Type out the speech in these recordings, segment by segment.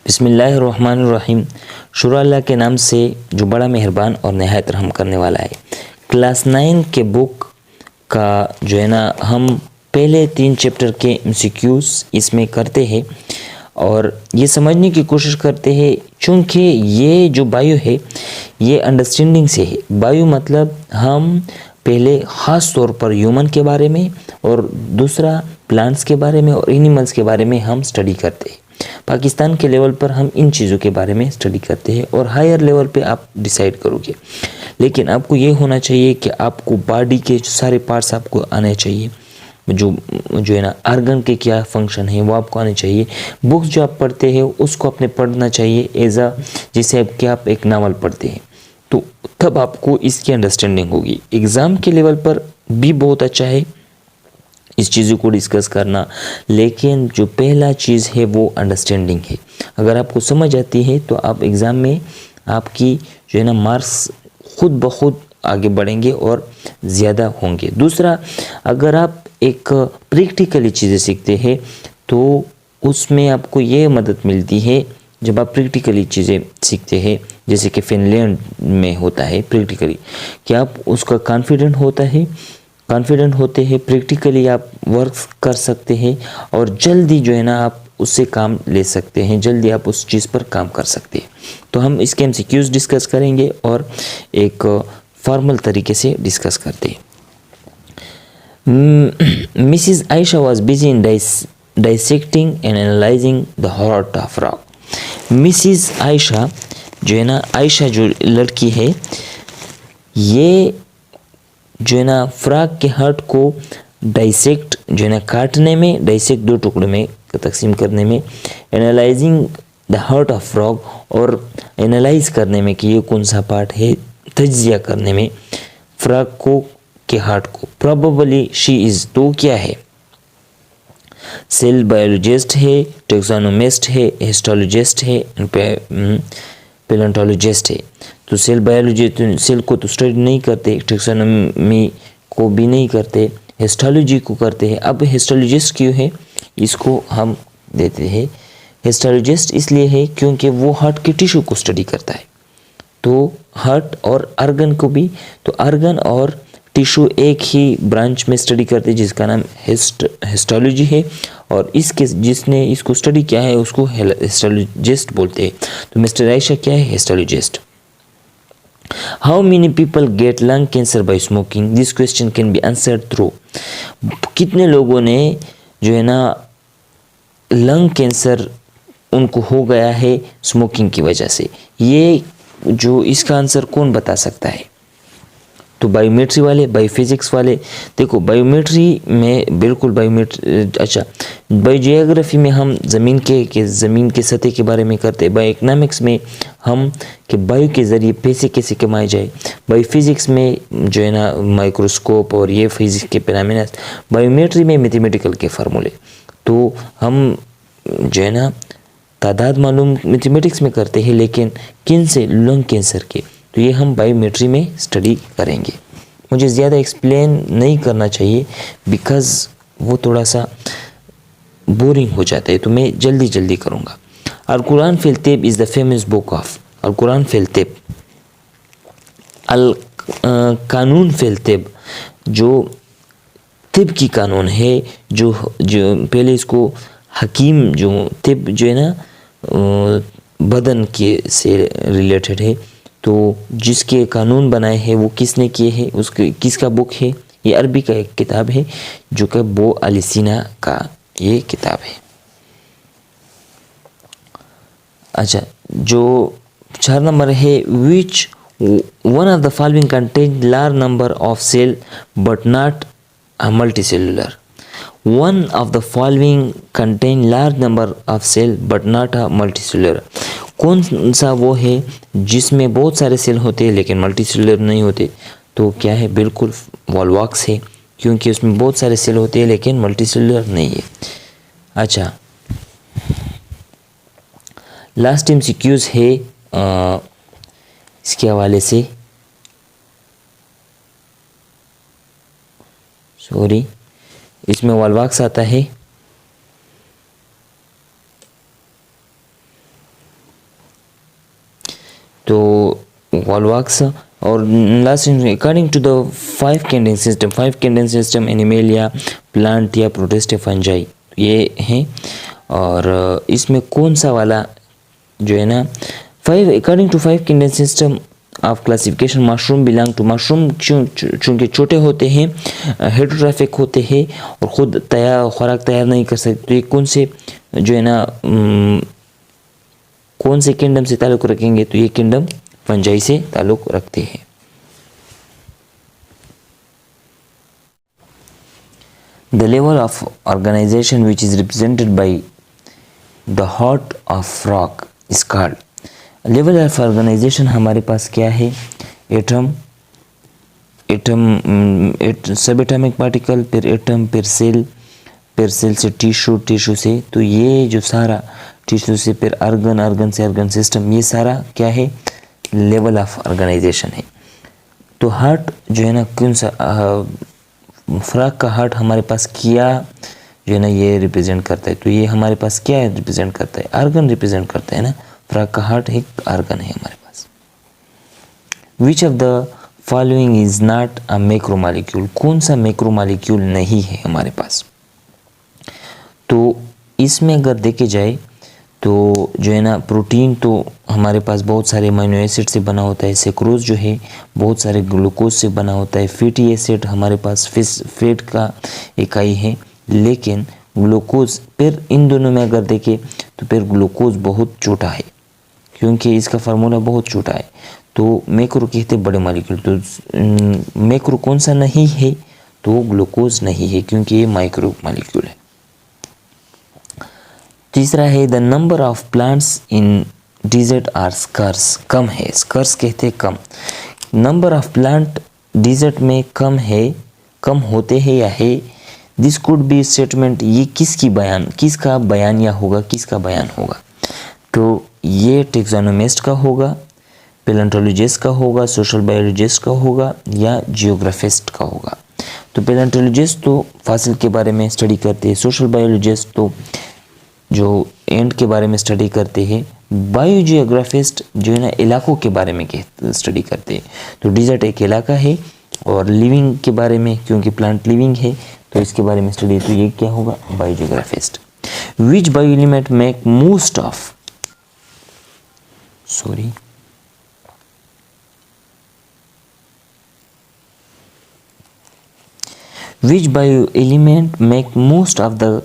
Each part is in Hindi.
बिस्मिल्लाहिर्रहमानिर्रहीम। शुरू अल्लाह के नाम से जो बड़ा मेहरबान और नहायत रहम करने वाला है। क्लास 9 के बुक का जो है ना, हम पहले 3 चैप्टर के एमसीक्यूज़ इसमें करते हैं और ये समझने की कोशिश करते हैं, चूँकि ये जो बायो है ये अंडरस्टैंडिंग से है। बायो मतलब हम पहले ख़ास तौर पर ह्यूमन के बारे में और दूसरा प्लांट्स के बारे में और एनिमल्स के बारे में हम स्टडी करते हैं। पाकिस्तान के लेवल पर हम इन चीज़ों के बारे में स्टडी करते हैं और हायर लेवल पे आप डिसाइड करोगे। लेकिन आपको ये होना चाहिए कि आपको बॉडी के सारे पार्ट्स आपको आने चाहिए। जो है ना, आर्गन के क्या फंक्शन है वो आपको आने चाहिए। बुक्स जो आप पढ़ते हैं उसको अपने पढ़ना चाहिए एज अ, जैसे कि आप एक नावल पढ़ते हैं, तो तब आपको इसकी अंडरस्टैंडिंग होगी। एग्ज़ाम के लेवल पर भी बहुत अच्छा है इस चीज़ों को डिस्कस करना, लेकिन जो पहला चीज़ है वो अंडरस्टैंडिंग है। अगर आपको समझ आती है तो आप एग्ज़ाम में आपकी जो है ना मार्क्स खुद ब खुद आगे बढ़ेंगे और ज़्यादा होंगे। दूसरा, अगर आप एक प्रैक्टिकली चीज़ें सीखते हैं तो उसमें आपको ये मदद मिलती है। जब आप प्रैक्टिकली चीज़ें सीखते हैं, जैसे कि फिनलैंड में होता है प्रैक्टिकली, कि आप उसका कॉन्फिडेंट होते हैं, प्रैक्टिकली आप वर्क कर सकते हैं और जल्दी जो है ना आप उससे काम ले सकते हैं, जल्दी आप उस चीज़ पर काम कर सकते हैं। तो हम इसके एमसीक्यूज़ डिस्कस करेंगे और एक फॉर्मल तरीके से डिस्कस करते हैं। Mrs Ayesha was busy in dissecting and analysing the heart of rock. Mrs Ayesha जो है ना, आयशा जो लड़की है, ये जो है ना फ्रॉग के हार्ट को डाइसेक्ट जो है ना काटने में, डाइसेक्ट 2 टुकड़े में तकसीम करने में, analysing the heart of frog और एनालाइज करने में कि ये कौन सा पार्ट है, तज्जिया करने में फ्रॉग को के हार्ट को। प्रोबेबली शी इज़, तो क्या है, सेल बायोलॉजिस्ट है, टैक्सोनोमिस्ट है, हिस्टोलॉजिस्ट है, पैलेंटोलॉजिस्ट है। तो सेल बायोलॉजी तो सेल को तो स्टडी नहीं करते, टैक्सोनॉमी को भी नहीं करते, हिस्टोलॉजी को करते हैं। अब हिस्टोलॉजिस्ट क्यों है, इसको हम देते हैं हिस्टोलॉजिस्ट इसलिए है क्योंकि वो हार्ट के टिश्यू को स्टडी करता है। तो हार्ट और आर्गन को भी, तो आर्गन और टिश्यू एक ही ब्रांच में स्टडी करते हैं जिसका नाम हिस्टोलॉजी है, और इसके जिसने इसको स्टडी किया है उसको हिस्टोलॉजिस्ट बोलते हैं। तो मिस्टर आयशा क्या है, histologist. How many people get lung cancer by smoking, this question can be answered through. कितने लोगों ने जो है ना लंग कैंसर उनको हो गया है स्मोकिंग की वजह से, ये जो इसका आंसर कौन बता सकता है। तो बायोमेट्री वाले, बायोफिजिक्स वाले। देखो बायोमेट्री में बिल्कुल अच्छा, बायोजियोग्राफी में हम ज़मीन के सतह के बारे में करते हैं। बायो इकोनॉमिक्स में हम कि बायो के ज़रिए पैसे कैसे कमाए जाए। बायोफिजिक्स में जो है ना माइक्रोस्कोप और ये फिजिक्स के फिनोमेना। बायोमेट्री में मैथमेटिकल के फार्मूले। तो हम जो है ना तादाद मालूम मैथमेटिक्स में करते हैं, लेकिन किन से, लंग कैंसर के। तो ये हम बायोमेट्री में स्टडी करेंगे। मुझे ज़्यादा एक्सप्लेन नहीं करना चाहिए बिकॉज़ वो थोड़ा सा बोरिंग हो जाता है, तो मैं जल्दी करूँगा। अल कुरान फिल तैब is the famous book of, अल कुरान फिल तैब, अल कानून फिल तैब, जो तिब की कानून है, जो पहले इसको हकीम, जो तिब जो है ना बदन के से रिलेटेड है, तो जिसके कानून बनाए हैं वो किसने किए हैं, उसके किसका बुक है, ये अरबी का एक किताब है जो कि बो अलिसिना का ये किताब है। अच्छा, जो 4 नंबर है, which one of the following contain large number of cell but not multi cellular. One of the following contain large number of cell but not a multi cellular. कौन सा वो है जिसमें बहुत सारे सेल होते हैं लेकिन मल्टी सेलुलर नहीं होते। तो क्या है, बिल्कुल वॉल्वॉक्स है, क्योंकि उसमें बहुत सारे सेल होते हैं लेकिन मल्टी सेलुलर नहीं है। अच्छा, लास्ट एमसीक्यूज़ है इसके हवाले से, सॉरी, इसमें वॉल्वॉक्स आता है। वॉलवॉक्स। और last according to the 5 kingdom system Animalia, plant या प्रोटिस्ट फंजाई ये हैं। और इसमें कौन सा वाला जो है ना, 5 according to 5 kingdom system of classification mushroom belong to, mushroom चूँकि छोटे होते हैं, हेटेरोट्रॉफिक होते हैं और ख़ुद खुराक तैयार नहीं कर सकते, तो ये कौन से जो है ना कौन से किंगडम से ताल्लुक़ रखेंगे, तो ये किंगडम फंजाई से ताल्लुक़ रखते हैं। The level of organization which is represented by the heart of rock is called, level of organization हमारे पास क्या है, एटम, सब एटॉमिक पार्टिकल, फिर एटम, फिर सेल से टिश्यू से, तो ये जो सारा टिश्यू से फिर ऑर्गन से ऑर्गन सिस्टम, ये सारा क्या है, लेवल ऑफ ऑर्गेनाइजेशन है। तो हार्ट जो है ना, कौन सा फ्रॉग का हार्ट हमारे पास क्या जो है ना ये रिप्रेजेंट करता है, तो ये हमारे पास क्या रिप्रेजेंट करता है, आर्गन रिप्रेजेंट करता है ना, फ्रॉग का हार्ट एक आर्गन है हमारे पास। Which of the following is not a macromolecule, कौन सा मैक्रोमॉलिक्यूल नहीं है हमारे पास, तो इसमें अगर देखे जाए तो जो है ना प्रोटीन तो हमारे पास बहुत सारे अमीनो एसिड से बना होता है, सेक्रोज जो है बहुत सारे ग्लूकोज से बना होता है, फैटी एसिड हमारे पास फैट का इकाई है, लेकिन ग्लूकोज फिर इन दोनों में अगर देखें तो फिर ग्लूकोज बहुत छोटा है क्योंकि इसका फार्मूला बहुत छोटा है, तो मैक्रो कहते हैं बड़े मॉलिक्यूल, तो मैक्रो कौन सा नहीं है, तो ग्लूकोज नहीं है क्योंकि ये माइक्रो मॉलिक्यूल है। तीसरा है the number of plants in desert are scarce, कम है, स्कर्स कहते हैं कम, नंबर ऑफ प्लांट डिजर्ट में कम है, कम होते हैं या है, दिस कुड बी स्टेटमेंट, ये किसका बयानिया होगा, किसका बयान होगा, तो ये टेक्सोनोमिस्ट का होगा, पैलेंटोलॉजिस्ट का होगा, सोशल बायोलॉजिस्ट का होगा या जियोग्राफिस्ट का होगा। तो पैलेंटोलॉजिस्ट तो फॉसिल के बारे में स्टडी करते हैं, सोशल बायोलॉजिस्ट तो जो एंड के बारे में स्टडी करते हैं, बायोजियोग्राफिस्ट जो है ना इलाकों के बारे में स्टडी करते हैं। तो डिजर्ट एक इलाका है और लिविंग के बारे में, क्योंकि प्लांट लिविंग है तो इसके बारे में स्टडी, तो ये क्या होगा, biogeographist. Which bio element make most of, which bio element make most of the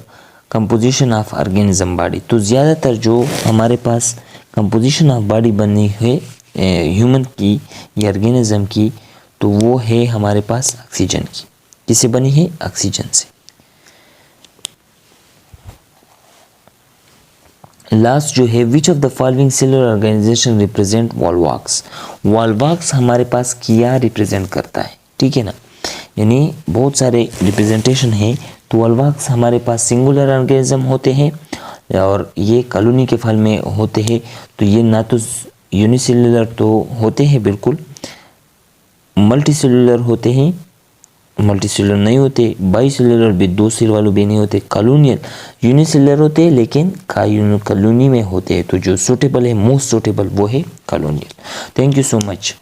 composition of organism body, तो ज़्यादातर जो हमारे पास कंपोजिशन ऑफ बॉडी बनी है ह्यूमन की या ऑर्गेनिज्म की, तो वो है हमारे पास ऑक्सीजन की, किससे बनी है, ऑक्सीजन से। लास्ट जो है which of the following cellular organization represent volvox, volvox हमारे पास क्या रिप्रेजेंट करता है, ठीक है ना, यानी बहुत सारे रिप्रेजेंटेशन है, तो वॉलवॉक्स हमारे पास सिंगुलर ऑर्गेनिज्म होते हैं और ये कॉलोनी के फल में होते हैं, तो ये ना तो यूनिसेलुलर तो होते हैं बिल्कुल, मल्टीसेलुलर होते हैं, मल्टीसेलुलर नहीं होते, बाईसेलुलर भी, 2 सेल वाले भी नहीं होते, कॉलोनियल यूनिसेलुलर होते हैं लेकिन कॉलोनी में होते हैं, तो जो सूटेबल है, मोस्ट सूटेबल वो है colonial. Thank you so much.